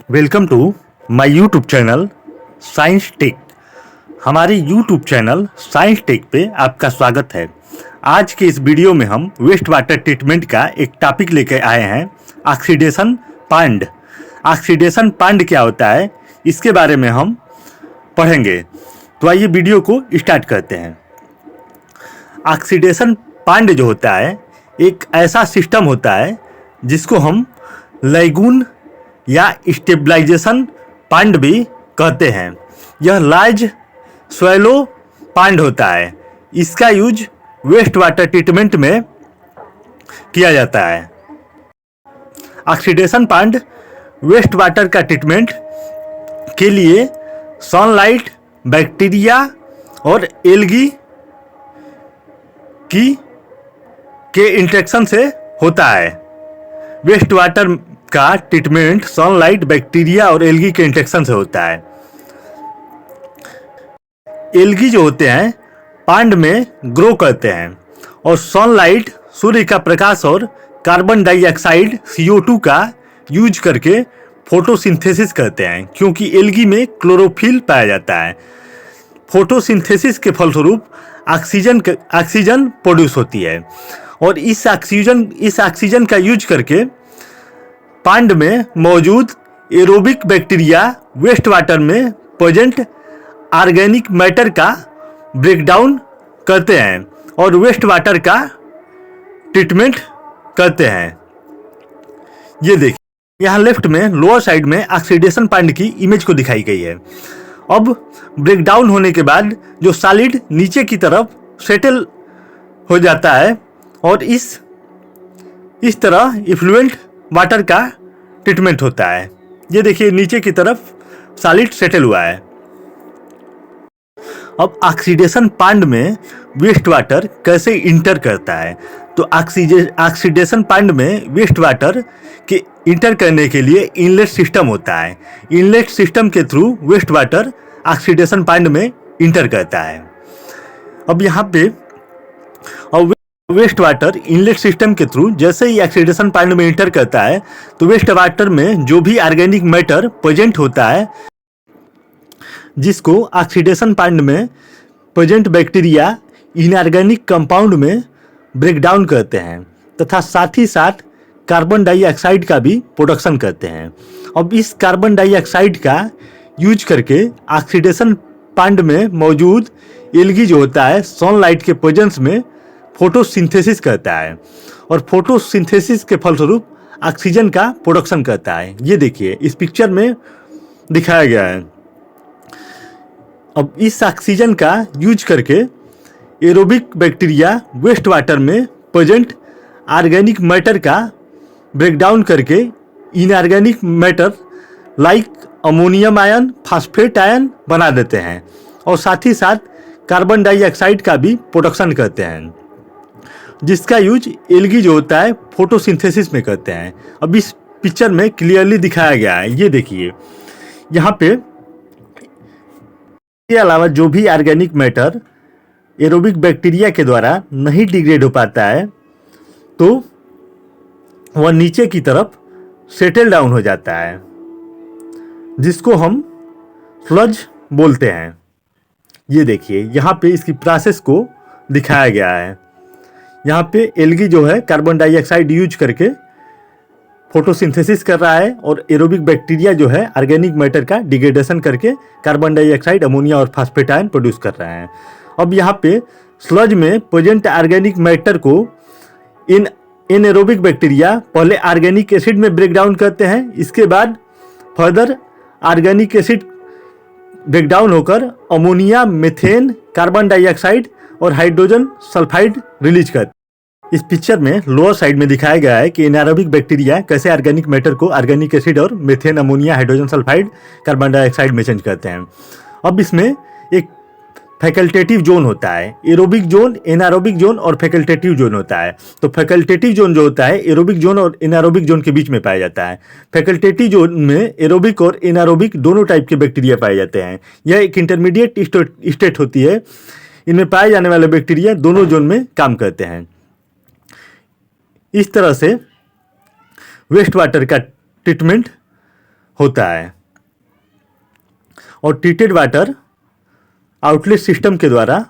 Welcome to my YouTube channel science tech. हमारे YouTube channel science tech पे आपका स्वागत है। आज के इस वीडियो में हम वेस्ट वाटर ट्रीटमेंट का एक टॉपिक लेकर आए हैं, ऑक्सीडेशन पांड। ऑक्सीडेशन पांड क्या होता है, इसके बारे में हम पढ़ेंगे। तो आइए वीडियो को स्टार्ट करते हैं। ऑक्सीडेशन पांड जो होता है एक ऐसा सिस्टम होता है जिसको हम लैगून या स्टेबलाइजेशन पांड भी कहते हैं। यह लार्ज स्वैलो पांड होता है। इसका यूज वेस्ट वाटर ट्रीटमेंट में किया जाता है। ऑक्सीडेशन पांड वेस्ट वाटर का ट्रीटमेंट के लिए सनलाइट, बैक्टीरिया और एल्गी के इंटरेक्शन से होता है। वेस्ट वाटर का ट्रीटमेंट सनलाइट, बैक्टीरिया और एल्गी के इंटरेक्शन से होता है। एल्गी जो होते हैं पांड में ग्रो करते हैं और सनलाइट, सूर्य का प्रकाश और कार्बन डाइऑक्साइड CO2 का यूज करके फोटोसिंथेसिस करते हैं, क्योंकि एल्गी में क्लोरोफिल पाया जाता है। फोटोसिंथेसिस के फलस्वरूप ऑक्सीजन प्रोड्यूस होती है और इस ऑक्सीजन का यूज करके पांड में मौजूद एरोबिक बैक्टीरिया वेस्ट वाटर में प्रेजेंट ऑर्गेनिक मैटर का ब्रेकडाउन करते हैं और वेस्ट वाटर का ट्रीटमेंट करते हैं। ये देखिए, यहाँ लेफ्ट में लोअर साइड में ऑक्सीडेशन पांड की इमेज को दिखाई गई है। अब ब्रेकडाउन होने के बाद जो सॉलिड नीचे की तरफ सेटल हो जाता है और इस तरह इफ्लुएंट वाटर का ट्रीटमेंट होता है। ये देखिए, नीचे की तरफ सॉलिड सेटल हुआ है। अब ऑक्सीडेशन पांड में वेस्ट वाटर कैसे इंटर करता है, तो ऑक्सीडेशन पांड में वेस्ट वाटर के इंटर करने के लिए इनलेट सिस्टम होता है। इनलेट सिस्टम के थ्रू वेस्ट वाटर ऑक्सीडेशन पांड में इंटर करता है। अब यहाँ पे वेस्ट वाटर इनलेट सिस्टम के थ्रू जैसे ही ऑक्सीडेशन पांड में इंटर करता है तो वेस्ट वाटर में जो भी ऑर्गेनिक मैटर प्रेजेंट होता है, जिसको ऑक्सीडेशन पांड में प्रेजेंट बैक्टीरिया इनऑर्गेनिक कंपाउंड में ब्रेक डाउन करते हैं तथा साथ ही साथ कार्बन डाइऑक्साइड का भी प्रोडक्शन करते हैं। अब इस कार्बन डाइऑक्साइड का यूज करके ऑक्सीडेशन पांड में मौजूद एल्गी जो होता है सनलाइट के प्रेजेंस में फोटोसिंथेसिस करता है और फोटोसिंथेसिस के फलस्वरूप ऑक्सीजन का प्रोडक्शन करता है। ये देखिए, इस पिक्चर में दिखाया गया है। अब इस ऑक्सीजन का यूज करके एरोबिक बैक्टीरिया वेस्ट वाटर में प्रेजेंट ऑर्गेनिक मैटर का ब्रेकडाउन करके inorganic matter like ammonium ion, phosphate ion बना देते हैं और साथ ही साथ कार्बन डाइऑक्साइड का भी प्रोडक्शन करते हैं, जिसका यूज एल्गी जो होता है फोटोसिंथेसिस में करते हैं। अब इस पिक्चर में क्लियरली दिखाया गया है। ये देखिए, यहाँ पे के अलावा जो भी ऑर्गेनिक मैटर एरोबिक बैक्टीरिया के द्वारा नहीं डिग्रेड हो पाता है तो वह नीचे की तरफ सेटल डाउन हो जाता है, जिसको हम स्लज बोलते हैं। ये देखिए, यहाँ पे इसकी प्रोसेस को दिखाया गया है। यहाँ पे एल्गी जो है कार्बन डाइऑक्साइड यूज करके फोटोसिंथेसिस कर रहा है और एरोबिक बैक्टीरिया जो है ऑर्गेनिक मैटर का डिग्रेडेशन करके कार्बन डाइऑक्साइड, अमोनिया और फास्फेट आयन प्रोड्यूस कर रहे हैं। अब यहाँ पे स्लज में प्रेजेंट ऑर्गेनिक मैटर को इन एरोबिक बैक्टीरिया पहले ऑर्गेनिक एसिड में ब्रेक डाउन करते हैं। इसके बाद further organic acid break down होकर अमोनिया, मीथेन, कार्बन डाइऑक्साइड और हाइड्रोजन सल्फाइड रिलीज करते हैं। इस पिक्चर में लोअर साइड में दिखाया गया है कि एनारोबिक बैक्टीरिया कैसे ऑर्गेनिक मैटर को ऑर्गेनिक एसिड और methane, ammonia, hydrogen sulphide, carbon dioxide में चेंज करते हैं। अब इसमें एक फैकल्टेटिव जोन होता है, एरोबिक जोन, एनारोबिक जोन और फैकल्टेटिव जोन होता है। तो फैकल्टेटिव जोन जो होता है एरोबिक जोन और एनारोबिक जोन के बीच में पाया जाता है। फैकल्टेटिव जोन में एरोबिक और एनारोबिक दोनों टाइप के बैक्टीरिया पाए जाते हैं। यह एक इंटरमीडिएट स्टेट होती है। इनमें पाए जाने वाले बैक्टीरिया दोनों जोन में काम करते हैं। इस तरह से वेस्ट वाटर का ट्रीटमेंट होता है और ट्रीटेड वाटर आउटलेट सिस्टम के द्वारा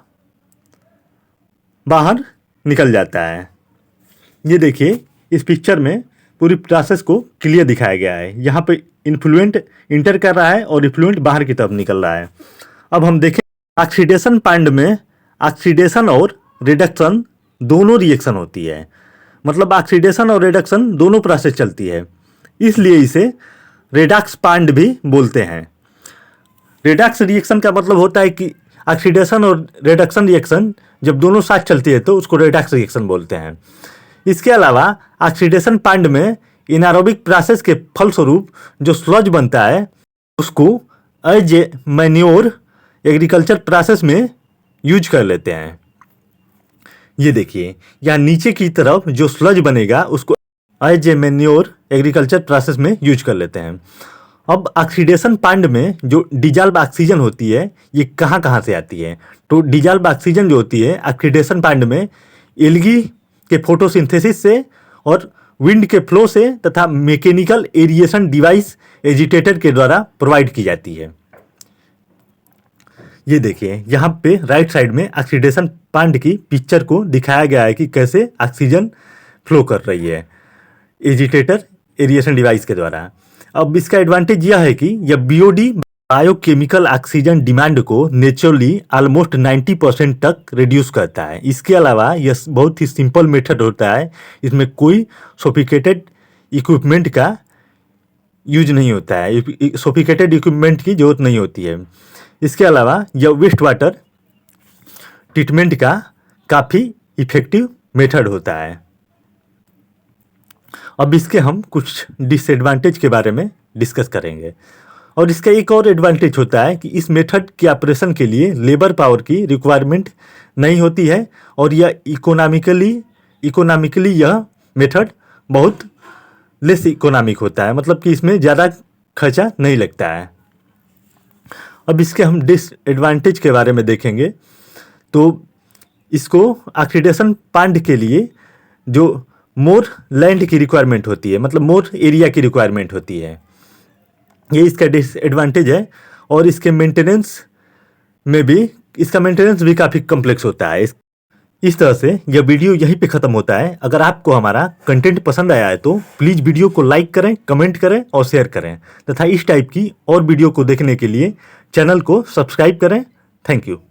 बाहर निकल जाता है। ये देखिए इस पिक्चर में पूरी प्रोसेस को क्लियर दिखाया गया है। यहाँ पे इन्फ्लुएंट इंटर कर रहा है और इफ्लुएंट बाहर की तरफ निकल रहा है। अब हम देखें ऑक्सीडेशन पांड में ऑक्सीडेशन और रिडक्शन दोनों रिएक्शन होती है, मतलब ऑक्सीडेशन और रिडक्शन दोनों प्रोसेस चलती है, इसलिए इसे रेडॉक्स पांड भी बोलते हैं। रेडॉक्स रिएक्शन का मतलब होता है कि ऑक्सीडेशन और रिडक्शन रिएक्शन जब दोनों साथ चलती है तो उसको रेडॉक्स रिएक्शन बोलते हैं। इसके अलावा ऑक्सीडेशन पांड में इनारोबिक प्रोसेस के फलस्वरूप जो स्लज बनता है उसको as a manure agriculture process में यूज कर लेते हैं। ये देखिए यहाँ नीचे की तरफ जो स्लज बनेगा उसको as a manure agriculture process में यूज कर लेते हैं। अब ऑक्सीडेशन पांड में जो डिजॉल्व ऑक्सीजन होती है ये कहाँ कहाँ से आती है? तो डिजॉल्व ऑक्सीजन जो होती है ऑक्सीडेशन पांड में एल्गी के फोटोसिंथेसिस से और विंड के फ्लो से तथा मैकेनिकल एरिएशन डिवाइस एजिटेटर के द्वारा प्रोवाइड की जाती है। ये देखिए यहाँ पे राइट साइड में ऑक्सीडेशन पांड की पिक्चर को दिखाया गया है कि कैसे ऑक्सीजन फ्लो कर रही है एजिटेटर एरिएशन डिवाइस के द्वारा। अब इसका एडवांटेज यह है कि यह बीओडी बायोकेमिकल ऑक्सीजन डिमांड को नेचुरली ऑलमोस्ट 90% तक रिड्यूस करता है। इसके अलावा यह बहुत ही सिंपल मेथड होता है, इसमें कोई सोफिकेटेड इक्विपमेंट का यूज नहीं होता है, सोफिकेटेड इक्विपमेंट की जरूरत नहीं होती है। इसके अलावा यह वेस्ट वाटर ट्रीटमेंट का काफ़ी इफेक्टिव मेथड होता है। अब इसके हम कुछ डिसएडवांटेज के बारे में डिस्कस करेंगे। और इसका एक और एडवांटेज होता है कि इस मेथड के ऑपरेशन के लिए लेबर पावर की रिक्वायरमेंट नहीं होती है और यह इकोनॉमिकली यह मेथड बहुत लेस इकोनॉमिक होता है, मतलब कि इसमें ज़्यादा खर्चा नहीं लगता है। अब इसके हम डिसएडवांटेज के बारे में देखेंगे तो इसको ऑक्सीडेशन पांड के लिए जो मोर लैंड की रिक्वायरमेंट होती है, मतलब मोर एरिया की रिक्वायरमेंट होती है, ये इसका डिसएडवांटेज है। और इसके मेंटेनेंस में भी इसका मेंटेनेंस भी काफ़ी कम्प्लेक्स होता है। इस तरह से यह वीडियो यहीं पे ख़त्म होता है। अगर आपको हमारा कंटेंट पसंद आया है तो प्लीज़ वीडियो को लाइक करें, कमेंट करें और शेयर करें तथा इस टाइप की और वीडियो को देखने के लिए चैनल को सब्सक्राइब करें। Thank you.